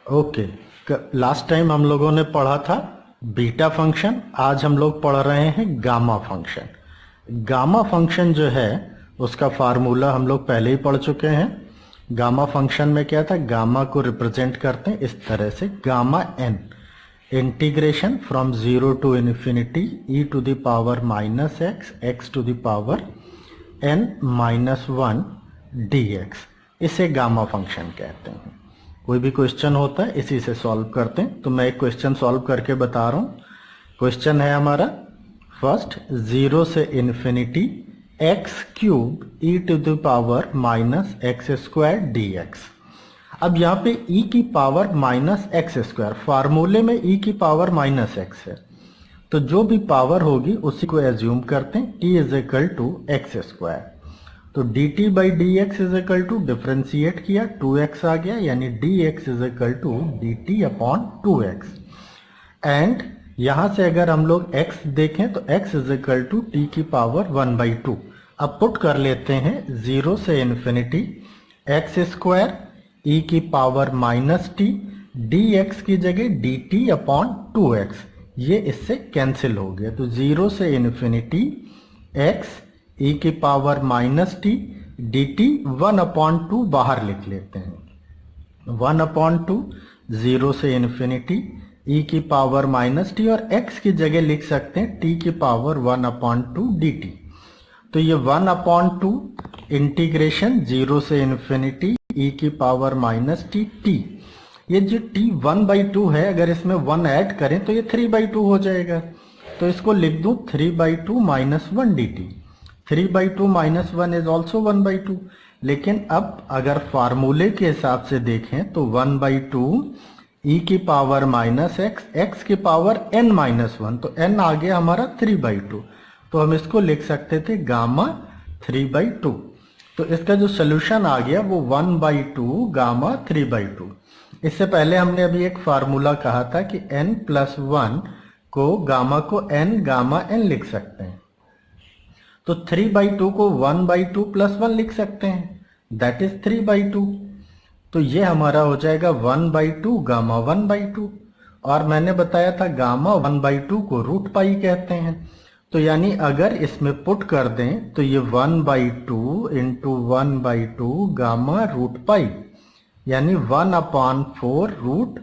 Okay, last time हम लोगों ने पढ़ा था बीटा फंक्शन, आज हम लोग पढ़ रहे हैं गामा फंक्शन। गामा फंक्शन जो है उसका फार्मूला हम लोग पहले ही पढ़ चुके हैं। गामा फंक्शन में क्या था, गामा को रिप्रेजेंट करते हैं इस तरह से, gamma n integration from 0 to infinity e to the power minus x to the power n minus 1 dx, इसे गामा फंक्शन कहते हैं। कोई भी क्वेश्चन होता है इसी से सॉल्व करते हैं, तो मैं एक क्वेश्चन सॉल्व करके बता रहा हूँ। क्वेश्चन है हमारा फर्स्ट, 0 से infinity x cube e to the power minus x square d x. अब यहाँ पे e की पावर माइनस एक्स स्क्वायर, फार्मूले में e की पावर माइनस एक्स है, तो जो भी पावर होगी उसी को एज्यूम करते हैं, t is equal to x square. तो dt by d x is equal to, differentiate किया 2x आ गया, यानी dx is equal to dt upon 2x। And यहां से अगर हम लोग x देखें तो x is equal to t की पावर 1/2। अब पुट कर लेते हैं 0 से इन्फिनिटी एक्स स्क्वायर e की पावर माइनस टी, dx की जगह dt अपॉन 2x, ये इससे कैंसिल हो गया। तो 0 से इन्फिनिटी x e की पावर माइनस टी dt 1/2 बाहर लिख लेते हैं, 1/2 0 से इन्फिनिटी e की पावर माइनस टी, और x की जगह लिख सकते हैं t की पावर 1/2 dt। तो ये 1/2 इंटीग्रेशन 0 से इन्फिनिटी e की पावर माइनस टी t, ये जो t 1/2 है, अगर इसमें 1 ऐड करें तो ये 3/2 हो जाएगा। तो इसको लिख दूं 3/2 minus 1 dt। 3/2 minus 1 is also 1/2। लेकिन अब अगर फार्मूले के हिसाब से देखें तो 1/2 e की पावर माइनस एक्स, एक्स की पावर n माइनस 1, तो n आ गया हमारा 3/2। तो हम इसको लिख सकते थे गामा 3/2। तो इसका जो सोल्यूशन आ गया वो 1/2 गामा 3/2। इससे पहले हमने अभी एक फार्मूला कहा था कि n प्लस 1 को n गामा n लिख सकते हैं, तो 3/2 को 1/2 प्लस 1 लिख सकते हैं, दैट इज 3/2। तो ये हमारा हो जाएगा 1/2 गामा 1/2। और मैंने बताया था गामा 1/2 को रूट पाई कहते हैं, तो यानी अगर इसमें पुट कर दें तो ये 1/2 इंटू 1/2 गामा रूट पाई, यानी 1/4 रूट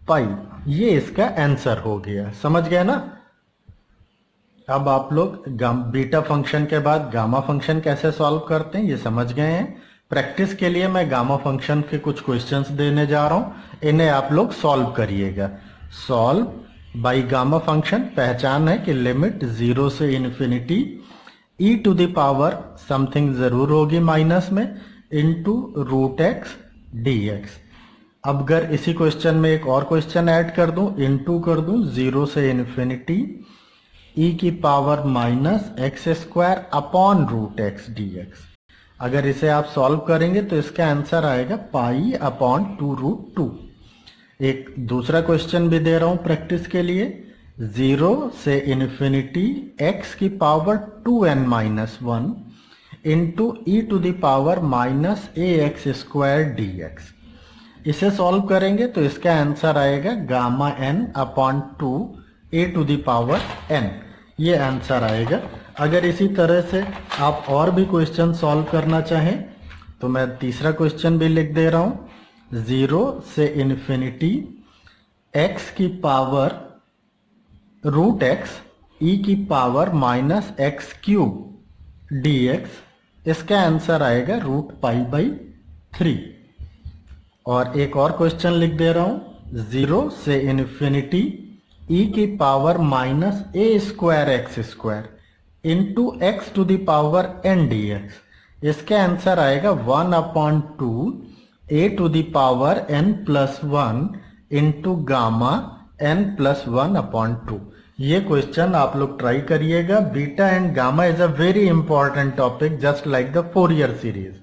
पाई, ये इसका आंसर हो गया। समझ गए ना? अब आप लोग बीटा फंक्शन के बाद गामा फंक्शन कैसे सॉल्व करते हैं ये समझ गए हैं। प्रैक्टिस के लिए मैं गामा फंक्शन के कुछ क्वेश्चंस देने जा रहा हूं, इन्हें आप लोग सॉल्व करिएगा। सॉल्व बाय गामा फंक्शन, पहचान है कि लिमिट 0 से infinity e to the power something जरूर होगी माइनस में, इनटू रूट एक्स dx। अब अगर इसी क्वेश्चन में एक और क्वेश्चन ऐड कर दूं, इनटू कर दूं 0 से इन्फिनिटी e की power minus x square upon root x dx। अगर इसे आप सॉल्व करेंगे तो इसका आंसर आएगा पाई अपॉन 2√2। एक दूसरा क्वेश्चन भी दे रहा हूं प्रैक्टिस के लिए, 0 से इन्फिनिटी x की power 2n minus 1 into e to the power minus a x square dx। इसे सॉल्व करेंगे तो इसका आंसर आएगा gamma n upon 2 a to the power n, ये आंसर आएगा। अगर इसी तरह से आप और भी क्वेश्चन सॉल्व करना चाहें तो मैं तीसरा क्वेश्चन भी लिख दे रहा हूं, 0 से इन्फिनिटी x की पावर रूट एक्स ई की power minus x cube dx, इसका आंसर आएगा रूट पाई बाई 3। और एक और क्वेश्चन लिख दे रहा हूं, 0 से इन्फिनिटी e की power minus a square x square into x to the power n dx, इसका आंसर आएगा 1/2 a to the power n plus 1 into gamma n plus 1/2। ये क्वेश्चन आप लोग ट्राई करिएगा। Beta and gamma is a very important topic, just like the Fourier series.